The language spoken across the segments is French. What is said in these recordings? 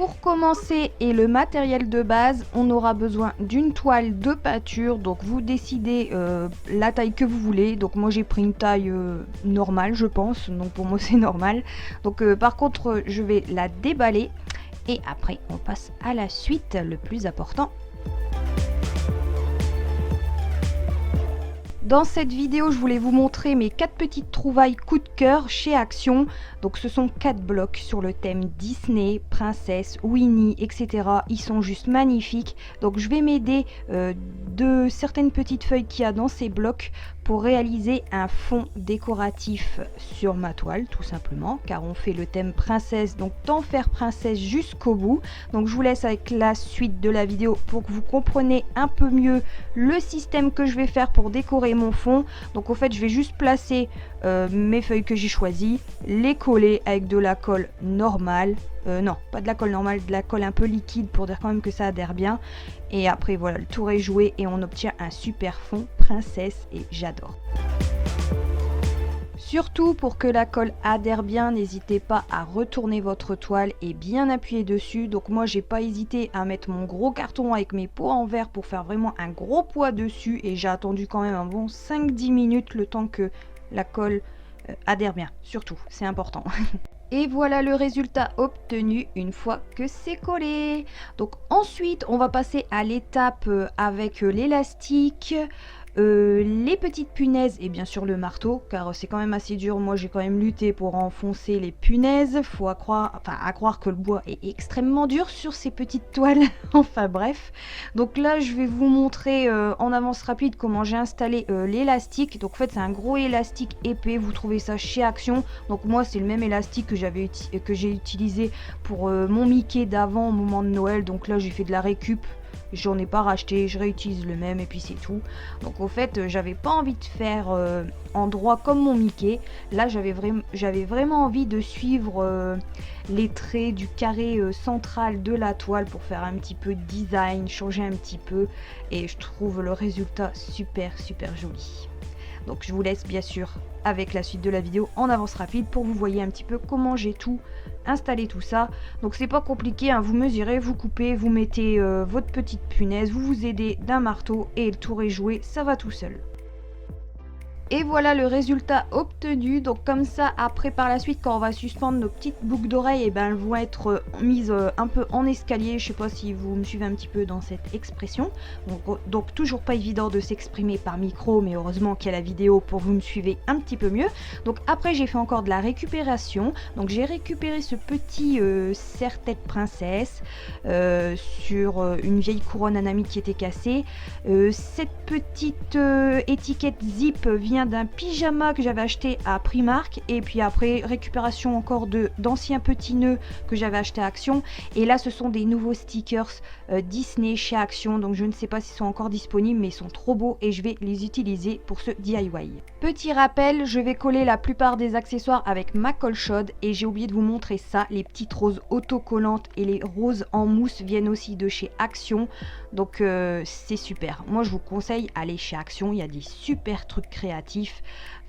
Pour commencer et le matériel de base, on aura besoin d'une toile de pâture. Donc vous décidez la taille que vous voulez. Donc moi j'ai pris une taille normale je pense. Donc pour moi c'est normal. Donc par contre je vais la déballer. Et après on passe à la suite, le plus important. Dans cette vidéo, je voulais vous montrer mes 4 petites trouvailles coup de cœur chez Action. Donc ce sont 4 blocs sur le thème Disney, princesse, Winnie, etc. Ils sont juste magnifiques. Donc je vais m'aider de certaines petites feuilles qu'il y a dans ces blocs pour réaliser un fond décoratif sur ma toile, tout simplement. Car on fait le thème princesse, donc tant faire princesse jusqu'au bout. Donc je vous laisse avec la suite de la vidéo pour que vous compreniez un peu mieux le système que je vais faire pour décorer mon fond. Donc en fait je vais juste placer mes feuilles que j'ai choisies, les coller avec de la colle normale, non pas de la colle normale, de la colle un peu liquide pour dire quand même que ça adhère bien, et après voilà, le tour est joué et on obtient un super fond princesse et j'adore. Surtout pour que la colle adhère bien, n'hésitez pas à retourner votre toile et bien appuyer dessus. Donc moi j'ai pas hésité à mettre mon gros carton avec mes pots en verre pour faire vraiment un gros poids dessus, et j'ai attendu quand même un bon 5-10 minutes le temps que la colle adhère bien, surtout c'est important. Et voilà le résultat obtenu une fois que c'est collé. Donc ensuite on va passer à l'étape avec l'élastique, les petites punaises et bien sûr le marteau, car c'est quand même assez dur. Moi j'ai quand même lutté pour enfoncer les punaises. Faut à croire que le bois est extrêmement dur sur ces petites toiles. Enfin bref, donc là je vais vous montrer en avance rapide comment j'ai installé l'élastique. Donc en fait c'est un gros élastique épais, vous trouvez ça chez Action. Donc moi c'est le même élastique que j'ai utilisé pour mon Mickey d'avant au moment de Noël. Donc là j'ai fait de la récup, j'en ai pas racheté, je réutilise le même et puis c'est tout. Donc au fait j'avais pas envie de faire en droit comme mon Mickey. Là j'avais vraiment envie de suivre les traits du carré central de la toile pour faire un petit peu de design, changer un petit peu, et je trouve le résultat super joli. Donc je vous laisse bien sûr avec la suite de la vidéo en avance rapide pour vous voyez un petit peu comment j'ai tout installé, tout ça. Donc c'est pas compliqué, hein, vous mesurez, vous coupez, vous mettez votre petite punaise, vous vous aidez d'un marteau et le tour est joué, ça va tout seul. Et voilà le résultat obtenu. Donc comme ça, après par la suite quand on va suspendre nos petites boucles d'oreilles, et ben elles vont être mises un peu en escalier. Je sais pas si vous me suivez un petit peu dans cette expression. Donc toujours pas évident de s'exprimer par micro, mais heureusement qu'il y a la vidéo pour vous me suivez un petit peu mieux. Donc après j'ai fait encore de la récupération. Donc j'ai récupéré ce petit serre-tête princesse sur une vieille couronne Anami qui était cassée. Cette petite étiquette zip vient d'un pyjama que j'avais acheté à Primark, et puis après récupération encore d'anciens petits nœuds que j'avais acheté à Action. Et là ce sont des nouveaux stickers Disney chez Action, donc je ne sais pas s'ils sont encore disponibles, mais ils sont trop beaux et je vais les utiliser pour ce DIY. Petit rappel, je vais coller la plupart des accessoires avec ma colle chaude, et j'ai oublié de vous montrer ça, les petites roses autocollantes et les roses en mousse viennent aussi de chez Action. Donc c'est super, moi je vous conseille aller chez Action, il y a des super trucs créatifs.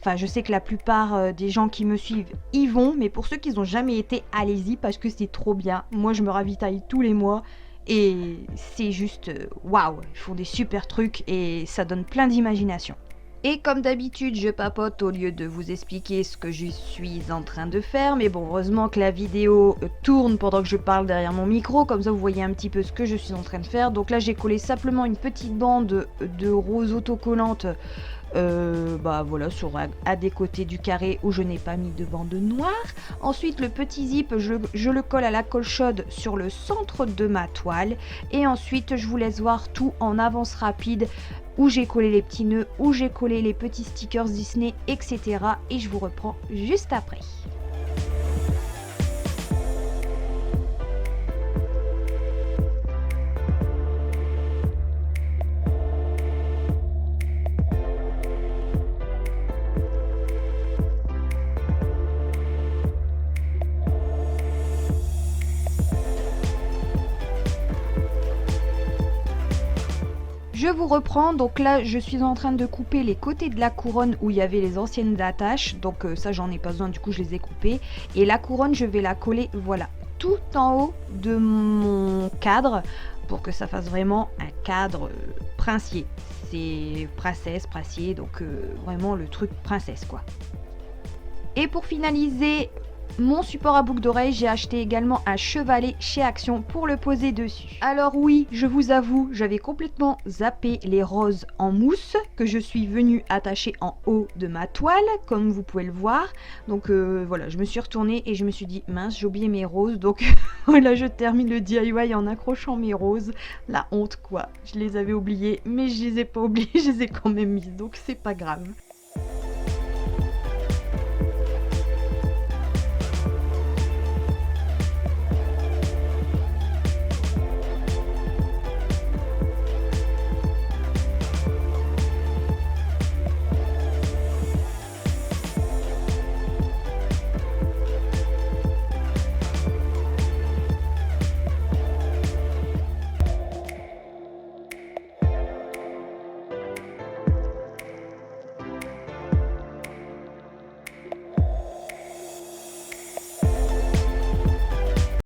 Enfin je sais que la plupart des gens qui me suivent y vont, mais pour ceux qui n'ont jamais été, allez-y parce que c'est trop bien. Moi je me ravitaille tous les mois et c'est juste waouh, ils font des super trucs et ça donne plein d'imagination. Et comme d'habitude, je papote au lieu de vous expliquer ce que je suis en train de faire. Mais bon, heureusement que la vidéo tourne pendant que je parle derrière mon micro. Comme ça, vous voyez un petit peu ce que je suis en train de faire. Donc là, j'ai collé simplement une petite bande de rose autocollante. Voilà, à des côtés du carré où je n'ai pas mis de bande noire. Ensuite le petit zip je le colle à la colle chaude sur le centre de ma toile, et ensuite je vous laisse voir tout en avance rapide, où j'ai collé les petits nœuds, où j'ai collé les petits stickers Disney, etc. et je vous reprends juste après. Je vous reprends, donc là je suis en train de couper les côtés de la couronne où il y avait les anciennes attaches, donc ça j'en ai pas besoin, du coup je les ai coupées. Et la couronne je vais la coller, voilà, tout en haut de mon cadre pour que ça fasse vraiment un cadre princier. C'est princesse, princier, donc vraiment le truc princesse quoi. Et pour finaliser mon support à boucle d'oreille, j'ai acheté également un chevalet chez Action pour le poser dessus. Alors oui, je vous avoue, j'avais complètement zappé les roses en mousse que je suis venue attacher en haut de ma toile, comme vous pouvez le voir. Donc voilà, je me suis retournée et je me suis dit, mince, j'ai oublié mes roses. Donc voilà, je termine le DIY en accrochant mes roses. La honte quoi, je les avais oubliées, mais je les ai pas oubliées, je les ai quand même mises, donc c'est pas grave.